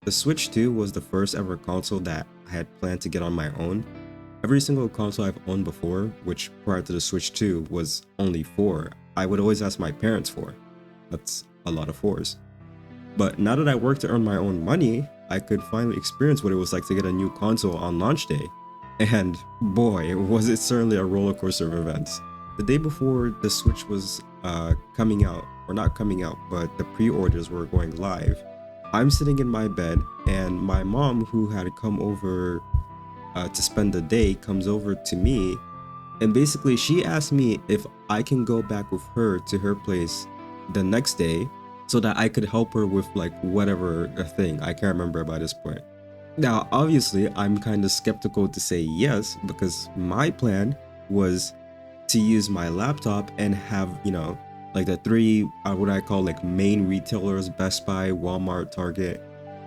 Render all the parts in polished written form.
The Switch 2 was the first ever console that I had planned to get on my own. Every single console I've owned before, which prior to the Switch 2 was only 4, I would always ask my parents for. That's a lot of fours. But now that I work to earn my own money, I could finally experience what it was like to get a new console on launch day. And boy, was it certainly a roller coaster of events. The day before the Switch was coming out, or not coming out, but the pre-orders were going live, I'm sitting in my bed, and my mom, who had come over to spend the day, comes over to me, and basically she asked me if I can go back with her to her place the next day so that I could help her with like whatever thing. I can't remember by this point. Now, obviously, I'm kind of skeptical to say yes because my plan was to use my laptop and have, like the three, what I call like main retailers, Best Buy, Walmart, Target,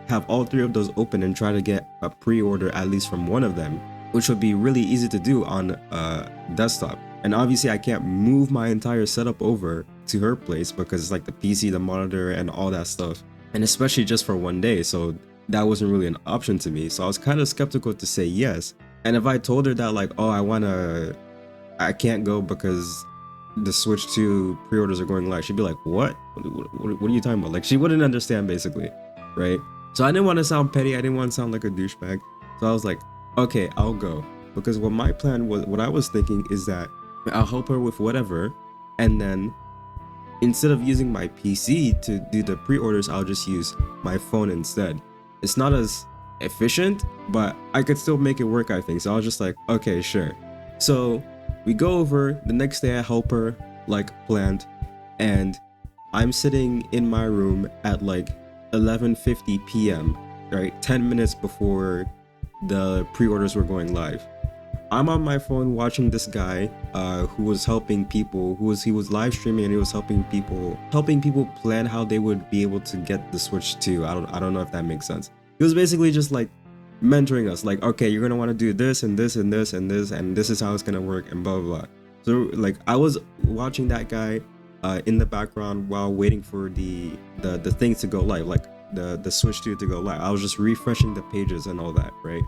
have all three of those open and try to get a pre-order at least from one of them, which would be really easy to do on a desktop. And obviously I can't move my entire setup over to her place because it's like the PC, the monitor, and all that stuff. And especially just for one day, so that wasn't really an option to me. So I was kind of skeptical to say yes. And if I told her that like, oh, I can't go because the Switch 2 pre-orders are going live, she'd be like, what are you talking about? Like, she wouldn't understand basically, right? So I didn't want to sound petty, I didn't want to sound like a douchebag, so I was like, okay, I'll go. Because what my plan was, what I was thinking is that I'll help her with whatever, and then instead of using my PC to do the pre-orders, I'll just use my phone instead. It's not as efficient, but I could still make it work, I think. So I was just like, okay, sure. So we go over, the next day I help her like planned, and I'm sitting in my room at like 11:50 p.m., right? 10 minutes before the pre-orders were going live. I'm on my phone watching this guy who was helping people, he was live streaming, and he was helping people plan how they would be able to get the Switch 2. I don't know if that makes sense. He was basically just like mentoring us, like, okay, you're gonna want to do this and this and this and this, and this is how it's gonna work, and blah blah blah. So like I was watching that guy in the background while waiting for the thing to go live, like the Switch 2 to go live. I was just refreshing the pages and all that, right?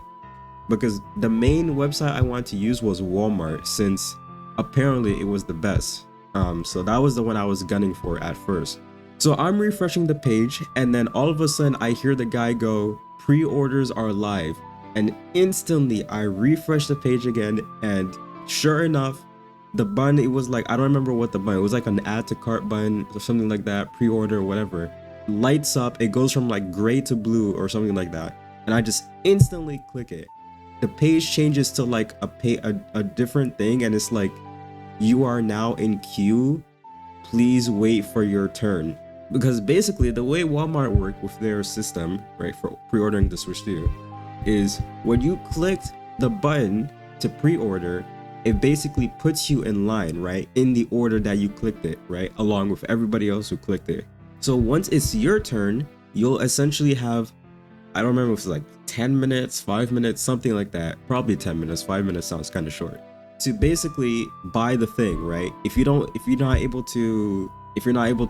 Because the main website I wanted to use was Walmart, since apparently it was the best. So that was the one I was gunning for at first. So I'm refreshing the page, and then all of a sudden I hear the guy go, pre-orders are live, and instantly I refresh the page again, and sure enough, the button, it was like, I don't remember what the button, it was like an add to cart button or something like that, pre-order or whatever, lights up, it goes from like gray to blue or something like that, and I just instantly click it. The page changes to like a different thing, and it's like, you are now in queue, please wait for your turn. Because basically the way Walmart worked with their system, right, for pre-ordering the Switch 2, is when you clicked the button to pre-order, it basically puts you in line, right, in the order that you clicked it, right, along with everybody else who clicked it. So once it's your turn, you'll essentially have, I don't remember if it's like 10 minutes, 5 minutes, something like that. Probably 10 minutes, 5 minutes sounds kind of short, to basically buy the thing, right? If you're not able to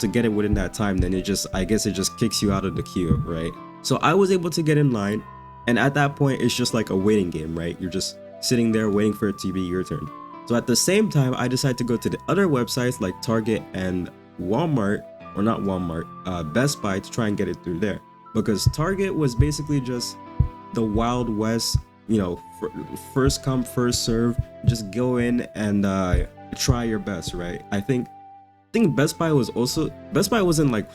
get it within that time, then I guess it just kicks you out of the queue, right? So I was able to get in line, and at that point it's just like a waiting game, right? You're just sitting there waiting for it to be your turn. So at the same time, I decided to go to the other websites like Target and Walmart, or not Walmart, Best Buy, to try and get it through there. Because Target was basically just the Wild West, first come, first serve, just go in and try your best, right? I think Best Buy wasn't like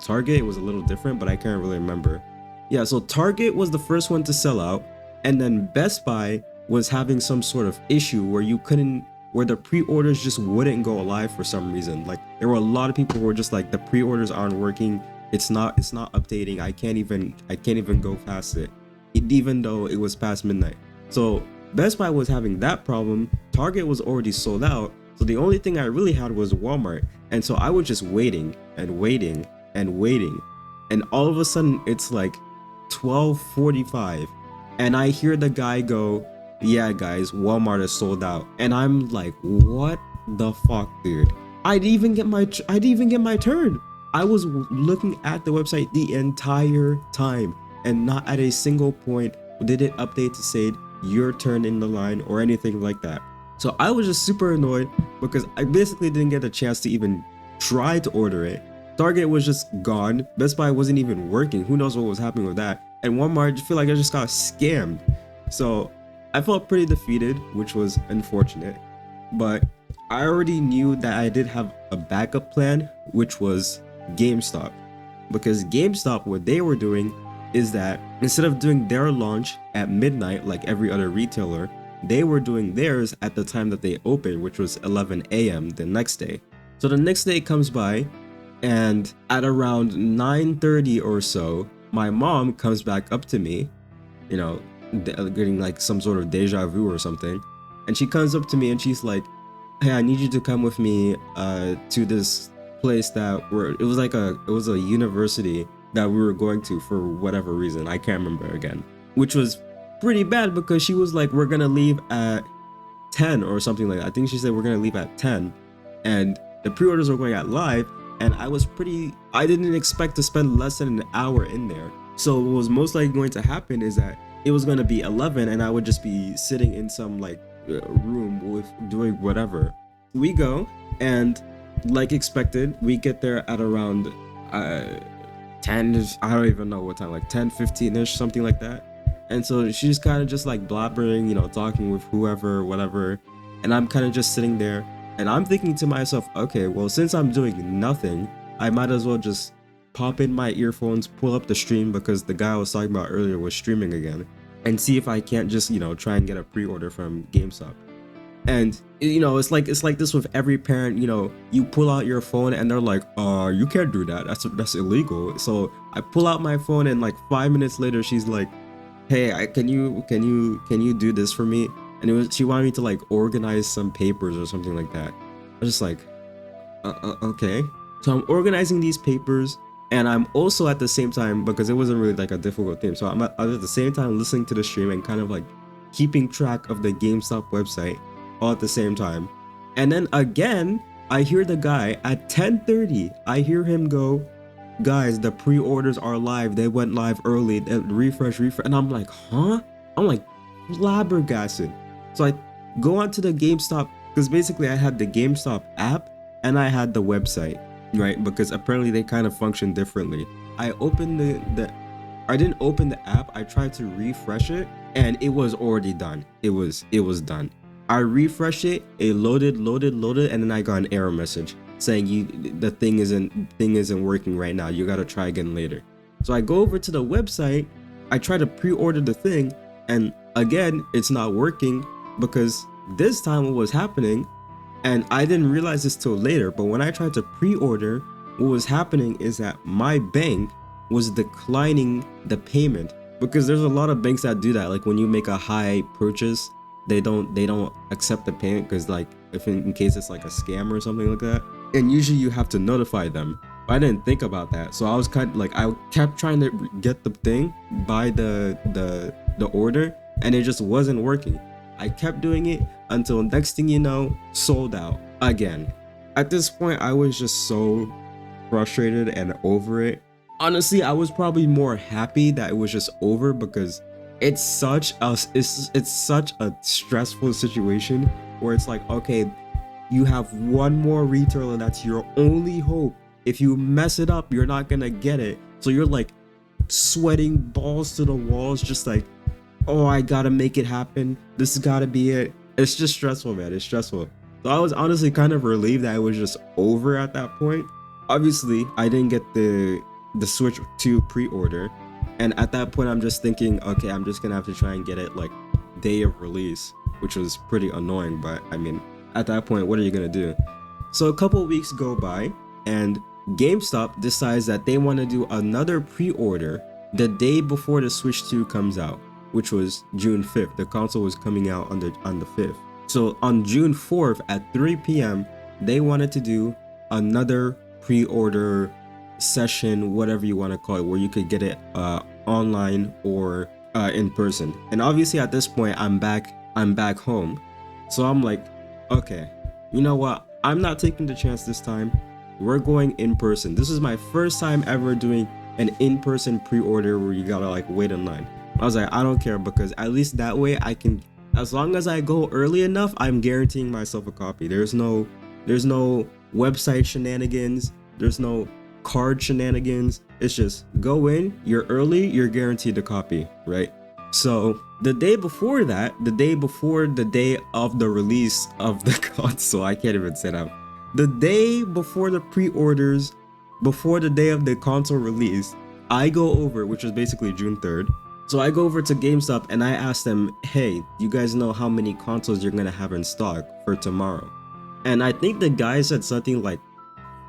Target, it was a little different, but I can't really remember. Yeah, so Target was the first one to sell out, and then Best Buy was having some sort of issue where the pre-orders just wouldn't go live for some reason. Like, there were a lot of people who were just like, the pre-orders aren't working, it's not updating, I can't even go past it, even though it was past midnight. So Best Buy was having that problem, Target was already sold out, so the only thing I really had was Walmart. And so I was just waiting and waiting and waiting, and all of a sudden it's like 12:45, and I hear the guy go, yeah guys, Walmart is sold out. And I'm like, what the fuck, dude? I didn't even get my turn. I was looking at the website the entire time, and not at a single point did it update to say your turn in the line or anything like that. So I was just super annoyed because I basically didn't get a chance to even try to order it. Target was just gone. Best Buy wasn't even working. Who knows what was happening with that? And Walmart, I feel like I just got scammed. So I felt pretty defeated, which was unfortunate. But I already knew that I did have a backup plan, which was GameStop. Because GameStop, what they were doing is that instead of doing their launch at midnight like every other retailer, they were doing theirs at the time that they opened, which was 11 a.m. the next day. So the next day comes by, and at around 9:30 or so, my mom comes back up to me, you know, getting like some sort of deja vu or something. And she comes up to me and she's like, hey, I need you to come with me to this place that it was a university that we were going to for whatever reason. I can't remember again. Which was pretty bad because she was like, we're gonna leave at 10 or something like that. I think she said we're gonna leave at 10. And the pre-orders were going at live, and I didn't expect to spend less than an hour in there. So what was most likely going to happen is that it was going to be 11 and I would just be sitting in some like room with doing whatever. We go, and like expected, we get there at around 10, I don't even know what time, like 10:15ish, something like that. And so she's kind of just like blabbering, you know, talking with whoever, whatever. And I'm kind of just sitting there, and I'm thinking to myself, okay, well, since I'm doing nothing, I might as well just pop in my earphones, pull up the stream, because the guy I was talking about earlier was streaming again, and see if I can't just, you know, try and get a pre-order from GameStop. And you know, it's like this with every parent. You know, you pull out your phone and they're like, you can't do that, that's illegal. So I pull out my phone, and like 5 minutes later she's like, hey, can you do this for me? And she wanted me to like organize some papers or something like that. I was just like, okay. So I'm organizing these papers, and I'm also at the same time, because it wasn't really like a difficult thing, so I was at the same time listening to the stream and kind of like keeping track of the GameStop website all at the same time. And then again, I hear the guy at 10:30. I hear him go, guys, the pre-orders are live. They went live early. Refresh. And I'm like, huh? I'm like flabbergasted. So I go onto the GameStop, because basically I had the GameStop app and I had the website, right? Because apparently they kind of function differently. I opened I didn't open the app. I tried to refresh it, and it was already done. It was done. I refreshed it, it loaded, and then I got an error message saying the thing isn't working right now. You gotta try again later. So I go over to the website, I try to pre-order the thing, and again, it's not working, because this time what was happening, and I didn't realize this till later, but when I tried to pre-order, what was happening is that my bank was declining the payment, because there's a lot of banks that do that. Like when you make a high purchase, they don't accept the payment, because like if in case it's like a scam or something like that, and usually you have to notify them. But I didn't think about that, so I was kind of like, I kept trying to get the thing, buy the order, and it just wasn't working. I kept doing it until next thing you know, sold out again. At this point, I was just so frustrated and over it. Honestly, I was probably more happy that it was just over, because it's such a stressful situation where it's like, okay, you have one more retailer that's your only hope. If you mess it up, you're not gonna get it. So you're like sweating balls to the walls, just like, oh, I gotta make it happen. This has gotta be it. It's just stressful, man. It's stressful. So I was honestly kind of relieved that it was just over at that point. Obviously, I didn't get the Switch 2 pre-order. And at that point, I'm just thinking, okay, I'm just gonna have to try and get it like day of release, which was pretty annoying. But I mean, at that point, what are you gonna do? So a couple of weeks go by, and GameStop decides that they want to do another pre-order the day before the Switch 2 comes out, which was June 5th. The console was coming out on the 5th. So on June 4th at 3 p.m., they wanted to do another pre-order session, whatever you want to call it, where you could get it online or in person. And obviously at this point, I'm back home. So I'm like, okay, you know what? I'm not taking the chance this time. we're going in person. This is my first time ever doing an in-person pre-order where you gotta like wait in line. I was like, I don't care, because at least that way I can, as long as I go early enough, I'm guaranteeing myself a copy. There's no website shenanigans, there's no card shenanigans. It's just go in, you're early, you're guaranteed a copy, right? So the day before that, the day before the day of the release of the console, I can't even say that. The day before the pre-orders, before the day of the console release, I go over, which was basically June 3rd. So I go over to GameStop and I ask them, hey, you guys know how many consoles you're gonna have in stock for tomorrow? And I think the guy said something like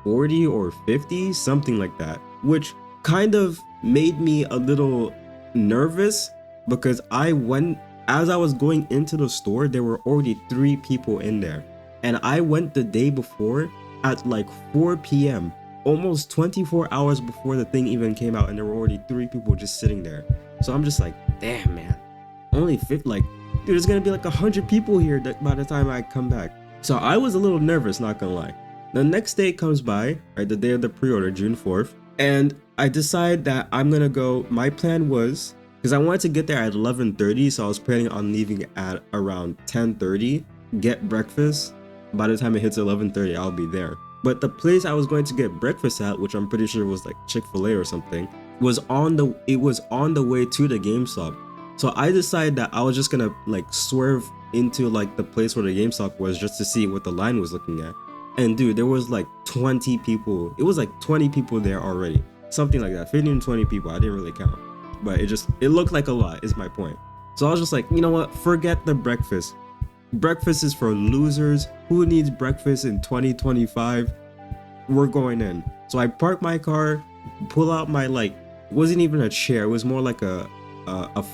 40 or 50, something like that, which kind of made me a little nervous, because as I was going into the store, there were already 3 people in there. And I went the day before at like 4 p.m., almost 24 hours before the thing even came out, and there were already 3 people just sitting there. So I'm just like, damn, man, only 50, like, dude, there's gonna be like 100 people here by the time I come back. So I was a little nervous, not gonna lie. The next day comes by, right, the day of the pre-order, June 4th, and I decide that I'm gonna go. My plan was, because I wanted to get there at 11:30, so I was planning on leaving at around 10:30, get breakfast. By the time it hits 11:30, I'll be there. But the place I was going to get breakfast at, which I'm pretty sure was like Chick-fil-A or something, was on the way to the GameStop. So I decided that I was just gonna like swerve into like the place where the GameStop was, just to see what the line was looking at. And dude, there was like 20 people. It was like 20 people there already. Something like that, 15 to 20 people. I didn't really count, but it looked like a lot, is my point. So I was just like, you know what? Forget the breakfast. Breakfast is for losers. Who needs breakfast in 2025? We're going in. So I park my car, pull out my, like, it wasn't even a chair. It was more like a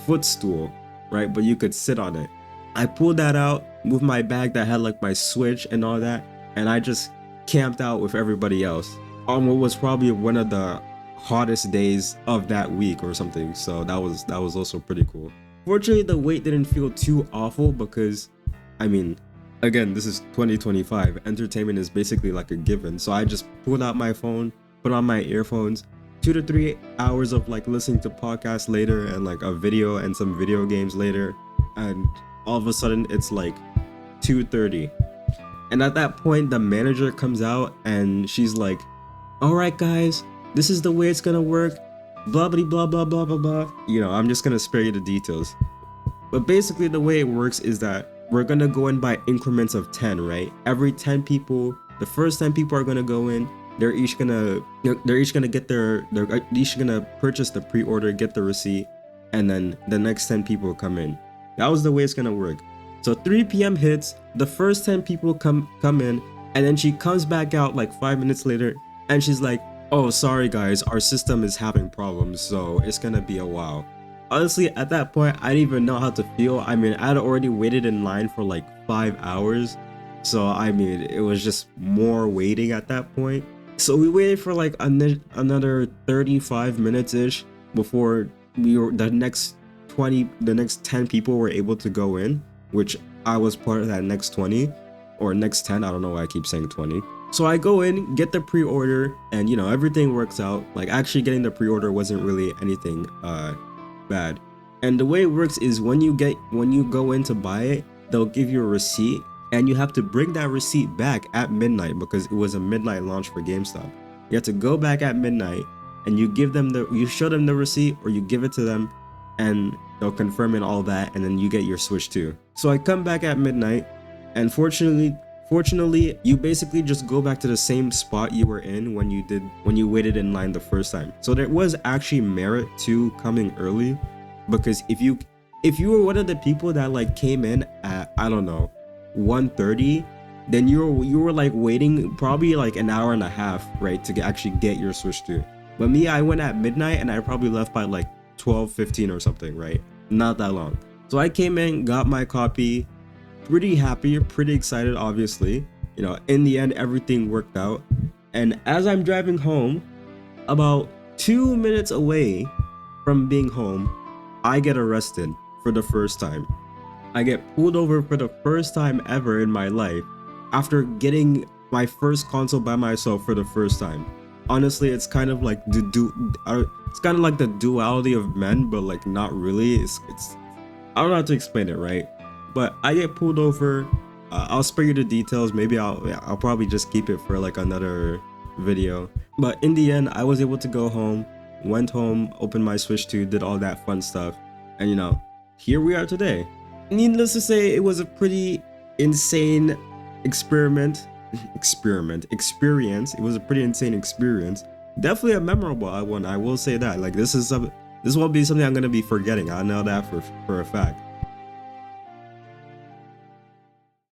footstool, right? But you could sit on it. I pulled that out, moved my bag that had like my Switch and all that, and I just camped out with everybody else on what was probably one of the hottest days of that week or something. So that was also pretty cool. Fortunately, the wait didn't feel too awful, because I mean, again, this is 2025. Entertainment is basically like a given. So I just pulled out my phone, put on my earphones, 2 to 3 hours of like listening to podcasts later, and like a video and some video games later, and all of a sudden it's like 2:30. And at that point, the manager comes out and she's like, all right, guys, this is the way it's gonna work. Blah, blah, blah, blah, blah, blah, blah. You know, I'm just gonna spare you the details. But basically the way it works is that we're gonna go in by increments of 10, right? Every 10 people, the first 10 people are gonna go in. They're each gonna purchase the pre-order, get the receipt, and then the next 10 people come in. That was the way it's gonna work. So 3 p.m. hits, the first 10 people come in, and then she comes back out like 5 minutes later, and she's like, oh, sorry guys, our system is having problems, so it's gonna be a while. Honestly, at that point, I didn't even know how to feel. I mean, I'd already waited in line for like 5 hours. So, I mean, it was just more waiting at that point. So we waited for like another 35 minutes-ish before the next 10 people were able to go in, which I was part of that next 20 or next 10. I don't know why I keep saying 20. So I go in, get the pre-order, and you know, everything works out. Like, actually getting the pre-order wasn't really anything bad. And the way it works is when you go in to buy it, they'll give you a receipt, and you have to bring that receipt back at midnight, because it was a midnight launch for GameStop. You have to go back at midnight, and you show them the receipt, or you give it to them, and they'll confirm and all that, and then you get your Switch too. So I come back at midnight, and fortunately, you basically just go back to the same spot you were in when you waited in line the first time. So there was actually merit to coming early, because if you were one of the people that like came in at, I don't know, 1:30, then you were like waiting probably like an hour and a half, right, to actually get your Switch 2. But me, I went at midnight, and I probably left by like 12:15 or something, right? Not that long. So I came in, got my copy, pretty happy, pretty excited, obviously. You know, in the end, everything worked out. And as I'm driving home, about 2 minutes away from being home, I get arrested for the first time. I get pulled over for the first time ever in my life after getting my first console by myself for the first time. Honestly, it's kind of like it's kind of like the duality of men, but like not really. It's I don't know how to explain it, right? But I get pulled over. I'll spare you the details. Maybe I'll probably just keep it for like another video. But in the end, I was able to go home. Went home, opened my Switch 2, did all that fun stuff, and here we are today. Needless to say, it was a pretty insane experience. It was a pretty insane experience. Definitely a memorable one. I will say that. Like this won't be something I'm gonna be forgetting. I know that for a fact.